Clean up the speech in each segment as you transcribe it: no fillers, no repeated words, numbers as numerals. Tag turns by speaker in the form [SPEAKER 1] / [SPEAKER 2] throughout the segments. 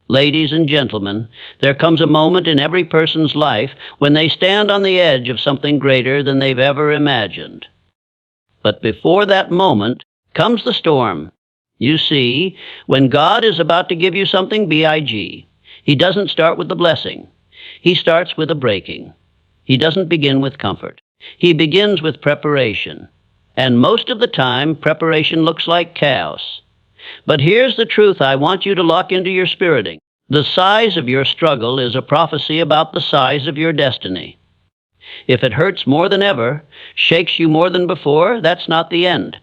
[SPEAKER 1] Ladies and gentlemen, there comes a moment in every person's life when they stand on the edge of something greater than they've ever imagined. But before that moment comes the storm. You see, when God is about to give you something big, He doesn't start with the blessing. He starts with a breaking. He doesn't begin with comfort. He begins with preparation. And most of the time, preparation looks like chaos. But here's the truth I want you to lock into your spiriting. The size of your struggle is a prophecy about the size of your destiny. If it hurts more than ever, shakes you more than before, that's not the end.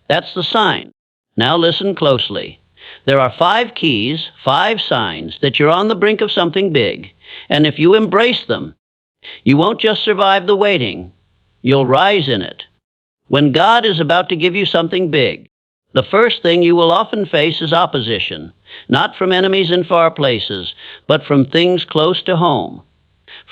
[SPEAKER 1] That's the sign. Now listen closely. There are 5 keys, 5 signs that you're on the brink of something big. And if you embrace them, you won't just survive the waiting, you'll rise in it. When God is about to give you something big, the first thing you will often face is opposition, not from enemies in far places, but from things close to home.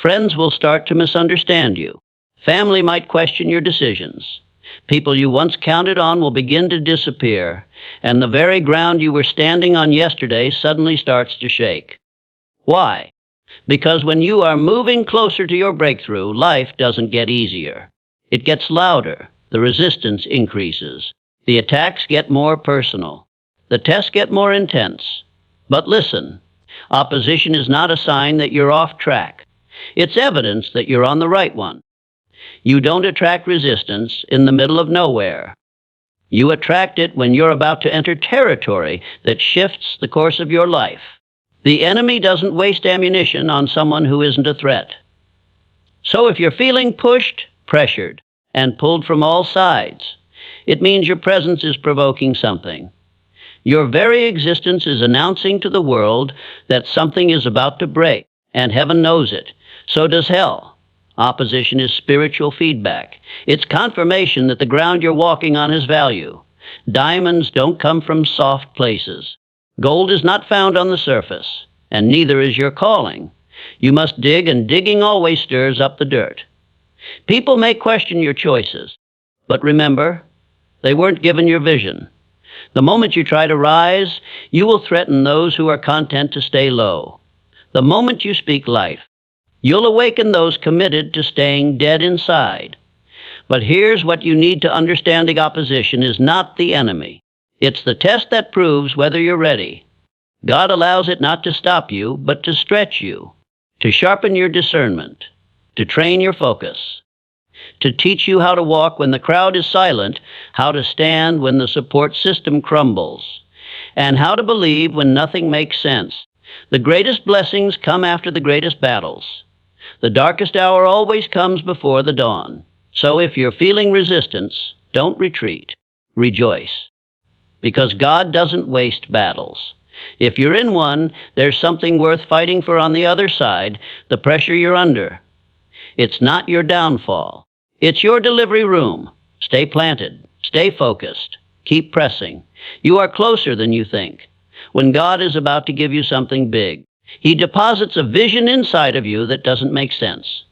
[SPEAKER 1] Friends will start to misunderstand you. Family might question your decisions. People you once counted on will begin to disappear, and the very ground you were standing on yesterday suddenly starts to shake. Why? Because when you are moving closer to your breakthrough, life doesn't get easier. It gets louder. The resistance increases. The attacks get more personal. The tests get more intense. But listen, opposition is not a sign that you're off track. It's evidence that you're on the right one. You don't attract resistance in the middle of nowhere. You attract it when you're about to enter territory that shifts the course of your life. The enemy doesn't waste ammunition on someone who isn't a threat. So if you're feeling pushed, pressured, and pulled from all sides, it means your presence is provoking something. Your very existence is announcing to the world that something is about to break, and heaven knows it. So does hell. Opposition is spiritual feedback. It's confirmation that the ground you're walking on has value. Diamonds don't come from soft places. Gold is not found on the surface, and neither is your calling. You must dig, and digging always stirs up the dirt. People may question your choices, but remember, they weren't given your vision. The moment you try to rise, you will threaten those who are content to stay low. The moment you speak life, you'll awaken those committed to staying dead inside. But here's what you need to understand: the opposition is not the enemy. It's the test that proves whether you're ready. God allows it not to stop you, but to stretch you, to sharpen your discernment, to train your focus, to teach you how to walk when the crowd is silent, how to stand when the support system crumbles, and how to believe when nothing makes sense. The greatest blessings come after the greatest battles. The darkest hour always comes before the dawn. So if you're feeling resistance, don't retreat. Rejoice. Because God doesn't waste battles. If you're in one, there's something worth fighting for on the other side, the pressure you're under. It's not your downfall. It's your delivery room. Stay planted. Stay focused. Keep pressing. You are closer than you think. When God is about to give you something big, He deposits a vision inside of you that doesn't make sense.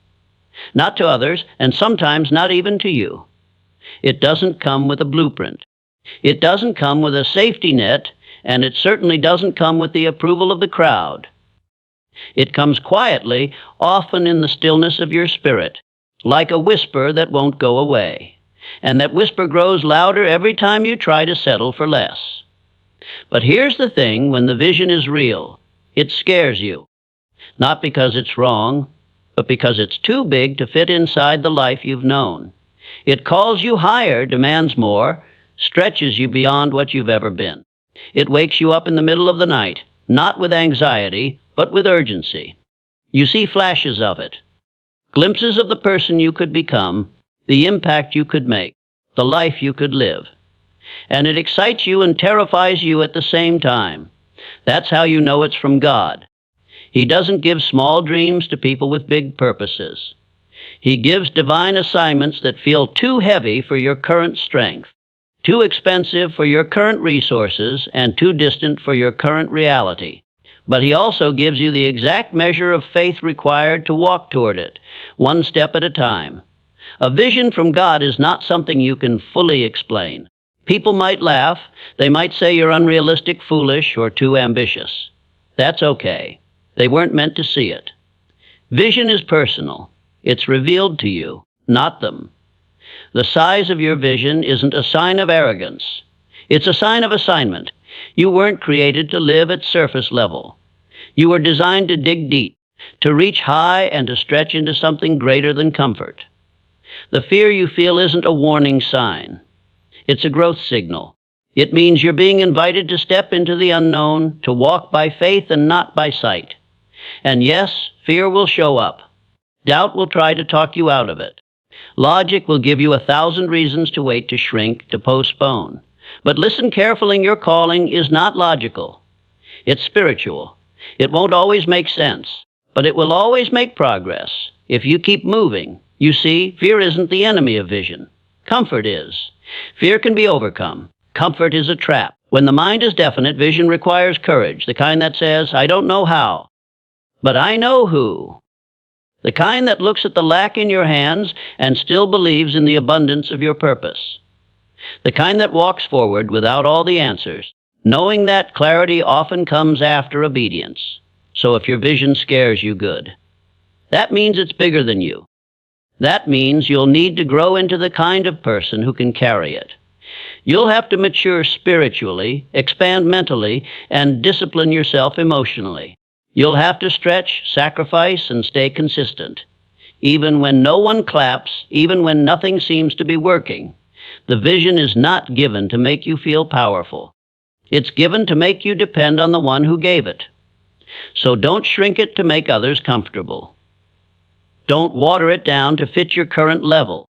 [SPEAKER 1] Not to others, and sometimes not even to you. It doesn't come with a blueprint. It doesn't come with a safety net, and it certainly doesn't come with the approval of the crowd. It comes quietly, often in the stillness of your spirit, like a whisper that won't go away. And that whisper grows louder every time you try to settle for less. But here's the thing: when the vision is real, it scares you. Not because it's wrong, but because it's too big to fit inside the life you've known. It calls you higher, demands more, stretches you beyond what you've ever been. It wakes you up in the middle of the night, not with anxiety, but with urgency. You see flashes of it, glimpses of the person you could become, the impact you could make, the life you could live. And it excites you and terrifies you at the same time. That's how you know it's from God. He doesn't give small dreams to people with big purposes. He gives divine assignments that feel too heavy for your current strength, too expensive for your current resources, and too distant for your current reality. But He also gives you the exact measure of faith required to walk toward it, one step at a time. A vision from God is not something you can fully explain. People might laugh. They might say you're unrealistic, foolish, or too ambitious. That's okay. They weren't meant to see it. Vision is personal. It's revealed to you, not them. The size of your vision isn't a sign of arrogance. It's a sign of assignment. You weren't created to live at surface level. You were designed to dig deep, to reach high and to stretch into something greater than comfort. The fear you feel isn't a warning sign. It's a growth signal. It means you're being invited to step into the unknown, to walk by faith and not by sight. And yes, fear will show up. Doubt will try to talk you out of it. Logic will give you 1,000 reasons to wait, to shrink, to postpone. But listen carefully, your calling is not logical. It's spiritual. It won't always make sense, but it will always make progress if you keep moving. You see, fear isn't the enemy of vision. Comfort is. Fear can be overcome. Comfort is a trap. When the mind is definite, vision requires courage, the kind that says, I don't know how, but I know who. The kind that looks at the lack in your hands and still believes in the abundance of your purpose. The kind that walks forward without all the answers, knowing that clarity often comes after obedience. So if your vision scares you, good. That means it's bigger than you. That means you'll need to grow into the kind of person who can carry it. You'll have to mature spiritually, expand mentally, and discipline yourself emotionally. You'll have to stretch, sacrifice, and stay consistent. Even when no one claps, even when nothing seems to be working, the vision is not given to make you feel powerful. It's given to make you depend on the one who gave it. So don't shrink it to make others comfortable. Don't water it down to fit your current level.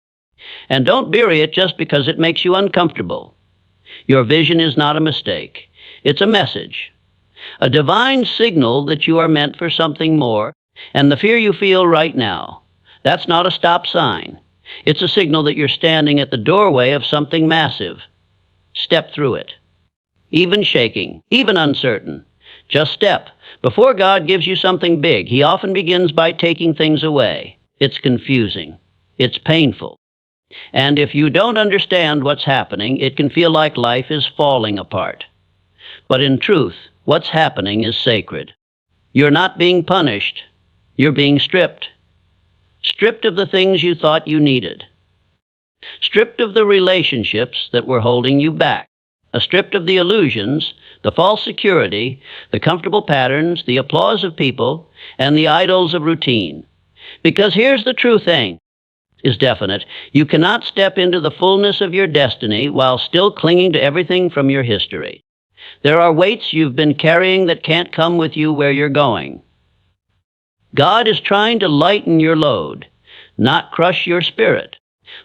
[SPEAKER 1] And don't bury it just because it makes you uncomfortable. Your vision is not a mistake. It's a message. A divine signal that you are meant for something more, and the fear you feel right now, that's not a stop sign. It's a signal that you're standing at the doorway of something massive. Step through it. Even shaking, even uncertain. Just step. Before God gives you something big, He often begins by taking things away. It's confusing. It's painful. And if you don't understand what's happening, it can feel like life is falling apart. But in truth, what's happening is sacred. You're not being punished. You're being stripped. Stripped of the things you thought you needed. Stripped of the relationships that were holding you back. Stripped of the illusions, the false security, the comfortable patterns, the applause of people, and the idols of routine. Because here's the true thing, is definite. You cannot step into the fullness of your destiny while still clinging to everything from your history. There are weights you've been carrying that can't come with you where you're going. God is trying to lighten your load, not crush your spirit.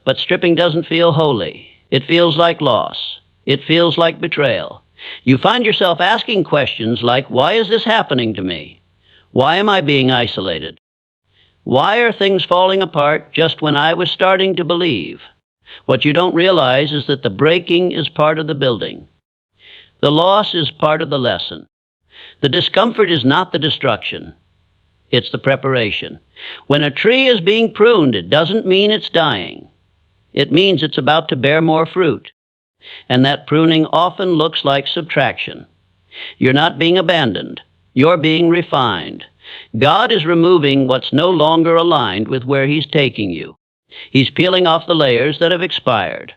[SPEAKER 1] But stripping doesn't feel holy. It feels like loss. It feels like betrayal. You find yourself asking questions like, why is this happening to me? Why am I being isolated? Why are things falling apart just when I was starting to believe? What you don't realize is that the breaking is part of the building. The loss is part of the lesson. The discomfort is not the destruction. It's the preparation. When a tree is being pruned, it doesn't mean it's dying. It means it's about to bear more fruit. And that pruning often looks like subtraction. You're not being abandoned. You're being refined. God is removing what's no longer aligned with where He's taking you. He's peeling off the layers that have expired.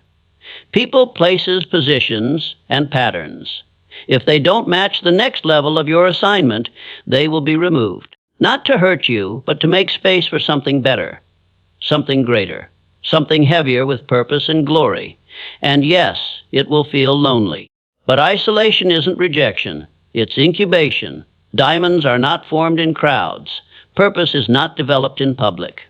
[SPEAKER 1] People, places, positions, and patterns. If they don't match the next level of your assignment, they will be removed. Not to hurt you, but to make space for something better, something greater, something heavier with purpose and glory. And yes, it will feel lonely. But isolation isn't rejection. It's incubation. Diamonds are not formed in crowds. Purpose is not developed in public.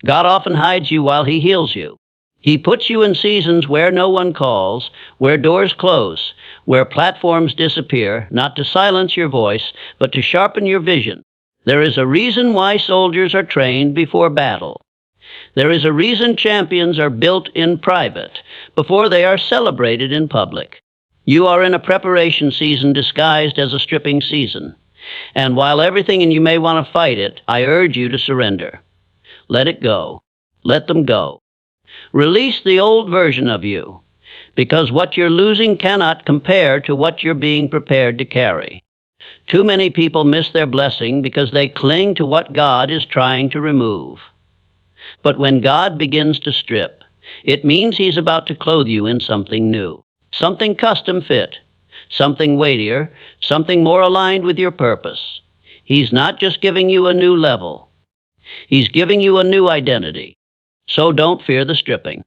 [SPEAKER 1] God often hides you while He heals you. He puts you in seasons where no one calls, where doors close, where platforms disappear, not to silence your voice, but to sharpen your vision. There is a reason why soldiers are trained before battle. There is a reason champions are built in private before they are celebrated in public. You are in a preparation season disguised as a stripping season. And while everything in you may want to fight it, I urge you to surrender. Let it go. Let them go. Release the old version of you, because what you're losing cannot compare to what you're being prepared to carry. Too many people miss their blessing because they cling to what God is trying to remove. But when God begins to strip, it means He's about to clothe you in something new, something custom fit, something weightier, something more aligned with your purpose. He's not just giving you a new level. He's giving you a new identity. So don't fear the stripping.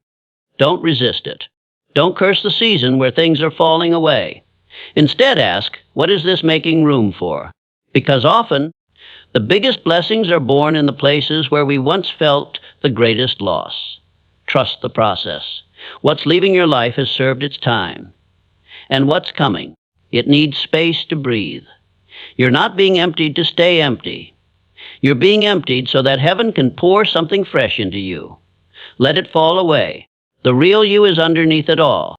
[SPEAKER 1] Don't resist it. Don't curse the season where things are falling away. Instead ask, what is this making room for? Because often, the biggest blessings are born in the places where we once felt the greatest loss. Trust the process. What's leaving your life has served its time. And what's coming? It needs space to breathe. You're not being emptied to stay empty. You're being emptied so that heaven can pour something fresh into you. Let it fall away. The real you is underneath it all.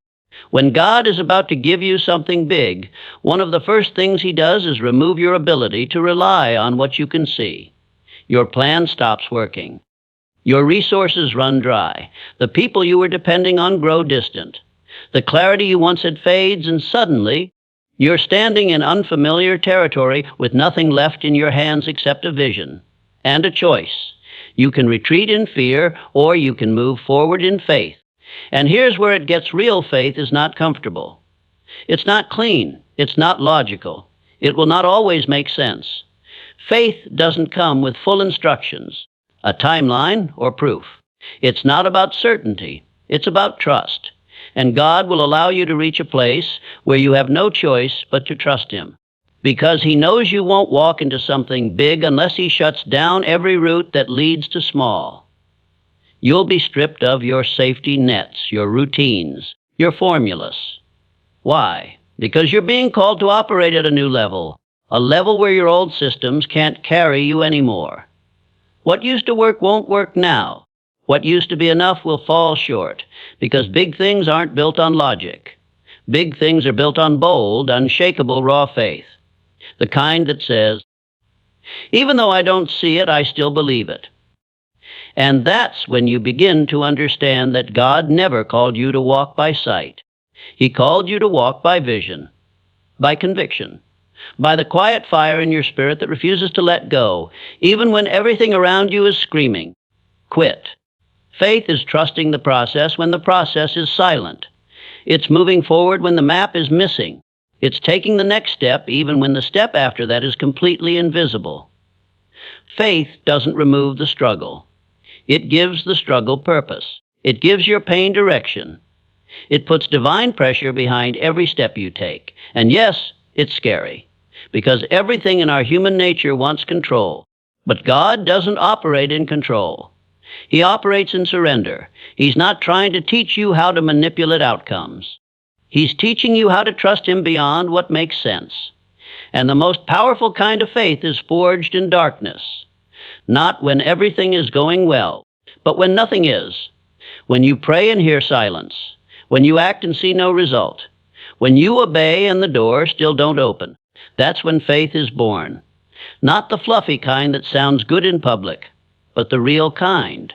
[SPEAKER 1] When God is about to give you something big, one of the first things He does is remove your ability to rely on what you can see. Your plan stops working. Your resources run dry. The people you were depending on grow distant. The clarity you once had fades, and suddenly, you're standing in unfamiliar territory with nothing left in your hands except a vision and a choice. You can retreat in fear, or you can move forward in faith. And here's where it gets real. Faith is not comfortable. It's not clean. It's not logical. It will not always make sense. Faith doesn't come with full instructions, a timeline, or proof. It's not about certainty. It's about trust. And God will allow you to reach a place where you have no choice but to trust Him. Because He knows you won't walk into something big unless He shuts down every route that leads to small. You'll be stripped of your safety nets, your routines, your formulas. Why? Because you're being called to operate at a new level, a level where your old systems can't carry you anymore. What used to work won't work now. What used to be enough will fall short, because big things aren't built on logic. Big things are built on bold, unshakable raw faith. The kind that says, even though I don't see it, I still believe it. And that's when you begin to understand that God never called you to walk by sight. He called you to walk by vision, by conviction, by the quiet fire in your spirit that refuses to let go, even when everything around you is screaming, quit. Faith is trusting the process when the process is silent. It's moving forward when the map is missing. It's taking the next step even when the step after that is completely invisible. Faith doesn't remove the struggle. It gives the struggle purpose. It gives your pain direction. It puts divine pressure behind every step you take. And yes, it's scary, because everything in our human nature wants control. But God doesn't operate in control. He operates in surrender. He's not trying to teach you how to manipulate outcomes. He's teaching you how to trust Him beyond what makes sense. And the most powerful kind of faith is forged in darkness. Not when everything is going well, but when nothing is. When you pray and hear silence. When you act and see no result. When you obey and the door still don't open. That's when faith is born. Not the fluffy kind that sounds good in public, but the real kind.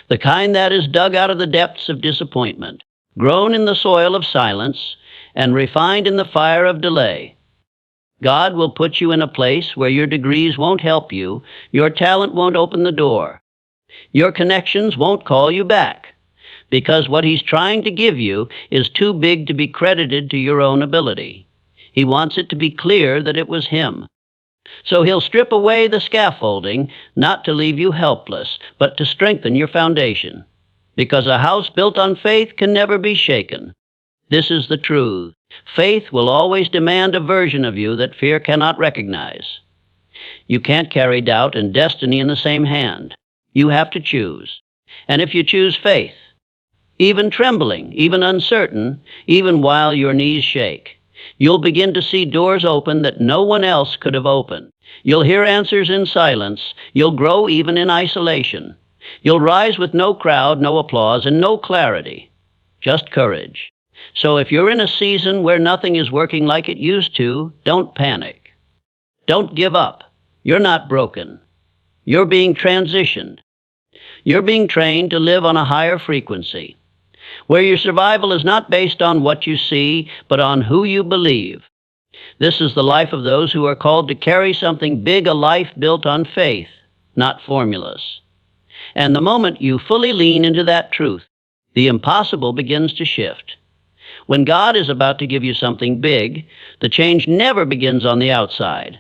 [SPEAKER 1] The kind that is dug out of the depths of disappointment, grown in the soil of silence, and refined in the fire of delay. God will put you in a place where your degrees won't help you, your talent won't open the door. Your connections won't call you back, because what He's trying to give you is too big to be credited to your own ability. He wants it to be clear that it was Him. So He'll strip away the scaffolding, not to leave you helpless, but to strengthen your foundation. Because a house built on faith can never be shaken. This is the truth. Faith will always demand a version of you that fear cannot recognize. You can't carry doubt and destiny in the same hand. You have to choose. And if you choose faith, even trembling, even uncertain, even while your knees shake, you'll begin to see doors open that no one else could have opened. You'll hear answers in silence. You'll grow even in isolation. You'll rise with no crowd, no applause, and no clarity. Just courage. So if you're in a season where nothing is working like it used to, don't panic. Don't give up. You're not broken. You're being transitioned. You're being trained to live on a higher frequency, where your survival is not based on what you see, but on who you believe. This is the life of those who are called to carry something big, a life built on faith, not formulas. And the moment you fully lean into that truth, the impossible begins to shift. When God is about to give you something big, the change never begins on the outside.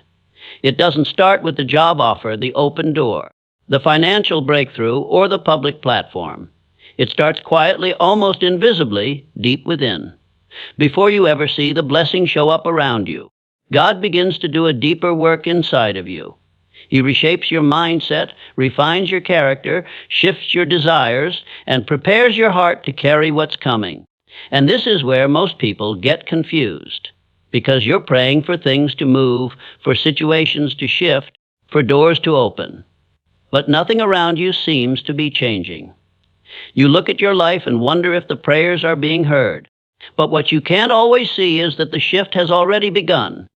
[SPEAKER 1] It doesn't start with the job offer, the open door, the financial breakthrough, or the public platform. It starts quietly, almost invisibly, deep within. Before you ever see the blessing show up around you, God begins to do a deeper work inside of you. He reshapes your mindset, refines your character, shifts your desires, and prepares your heart to carry what's coming. And this is where most people get confused, because you're praying for things to move, for situations to shift, for doors to open. But nothing around you seems to be changing. You look at your life and wonder if the prayers are being heard. But what you can't always see is that the shift has already begun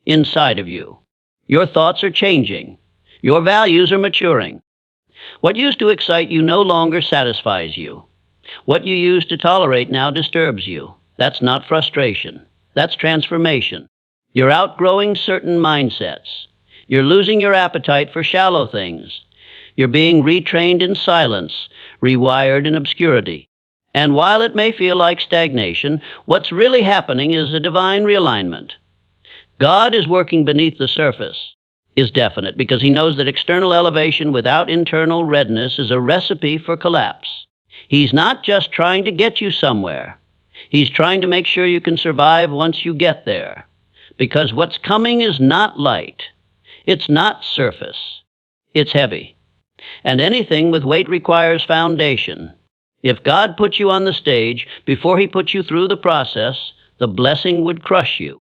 [SPEAKER 1] inside of you. Your thoughts are changing. Your values are maturing. What used to excite you no longer satisfies you. What you used to tolerate now disturbs you. That's not frustration. That's transformation. You're outgrowing certain mindsets. You're losing your appetite for shallow things. You're being retrained in silence, rewired in obscurity. And while it may feel like stagnation, what's really happening is a divine realignment. God is working beneath the surface, is definite, because he knows that external elevation without internal readiness is a recipe for collapse. He's not just trying to get you somewhere. He's trying to make sure you can survive once you get there. Because what's coming is not light. It's not surface. It's heavy. And anything with weight requires foundation. If God put you on the stage before he put you through the process, the blessing would crush you.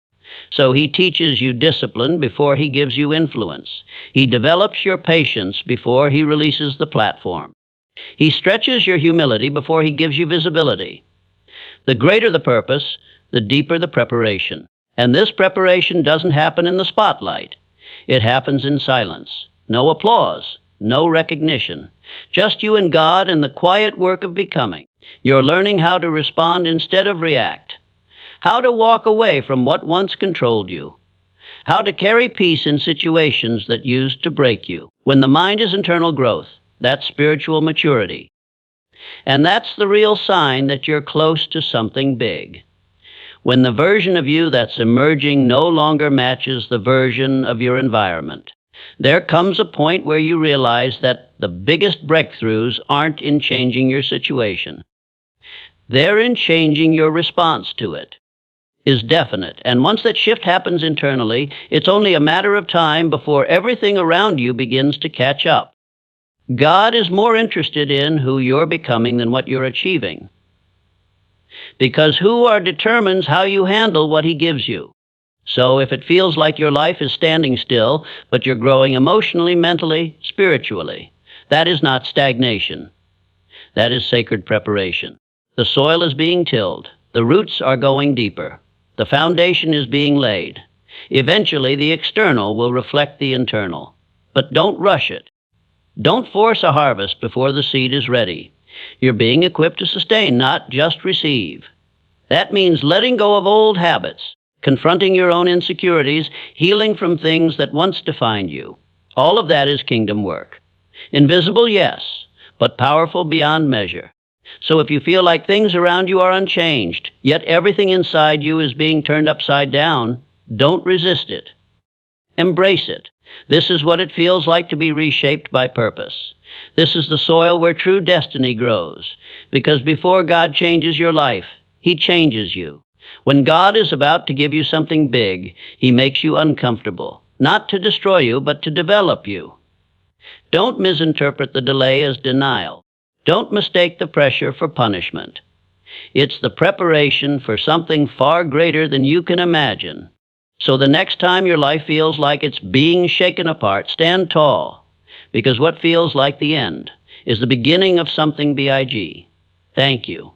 [SPEAKER 1] So he teaches you discipline before he gives you influence. He develops your patience before he releases the platform. He stretches your humility before he gives you visibility. The greater the purpose, the deeper the preparation. And this preparation doesn't happen in the spotlight. It happens in silence. No applause, no recognition. Just you and God and the quiet work of becoming. You're learning how to respond instead of react. How to walk away from what once controlled you. How to carry peace in situations that used to break you. When the mind is internal growth, that's spiritual maturity. And that's the real sign that you're close to something big. When the version of you that's emerging no longer matches the version of your environment. There comes a point where you realize that the biggest breakthroughs aren't in changing your situation. They're in changing your response to it. Is definite, and once that shift happens internally, it's only a matter of time before everything around you begins to catch up. God is more interested in who you're becoming than what you're achieving. Because who are determines how you handle what he gives you. So if it feels like your life is standing still, but you're growing emotionally, mentally, spiritually, that is not stagnation. That is sacred preparation. The soil is being tilled. The roots are going deeper. The foundation is being laid. Eventually, the external will reflect the internal. But don't rush it. Don't force a harvest before the seed is ready. You're being equipped to sustain, not just receive. That means letting go of old habits, confronting your own insecurities, healing from things that once defined you. All of that is kingdom work. Invisible, yes, but powerful beyond measure. So if you feel like things around you are unchanged, yet everything inside you is being turned upside down, don't resist it. Embrace it. This is what it feels like to be reshaped by purpose. This is the soil where true destiny grows. Because before God changes your life, he changes you. When God is about to give you something big, he makes you uncomfortable. Not to destroy you, but to develop you. Don't misinterpret the delay as denial. Don't mistake the pressure for punishment. It's the preparation for something far greater than you can imagine. So the next time your life feels like it's being shaken apart, stand tall. Because what feels like the end is the beginning of something big. Thank you.